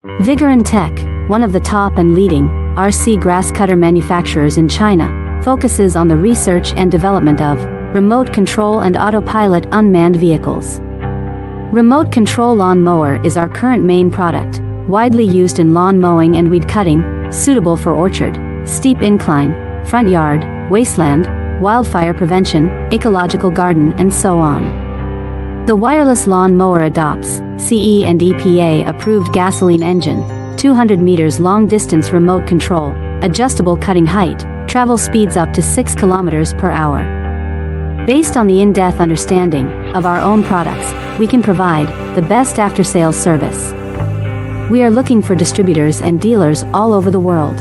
Vigorun Tech, one of the top and leading RC grass cutter manufacturers in China, focuses on the research and development of remote control and autopilot unmanned vehicles. Remote control lawn mower is our current main product, widely used in lawn mowing and weed cutting, suitable for orchard, steep incline, front yard, wasteland, wildfire prevention, ecological garden, and so on. The wireless lawn mower adopts CE and EPA approved gasoline engine, 200 meters long distance remote control, adjustable cutting height, travel speeds up to 6 kilometers per hour. Based on the in-depth understanding of our own products, we can provide the best after-sales service. We are looking for distributors and dealers all over the world.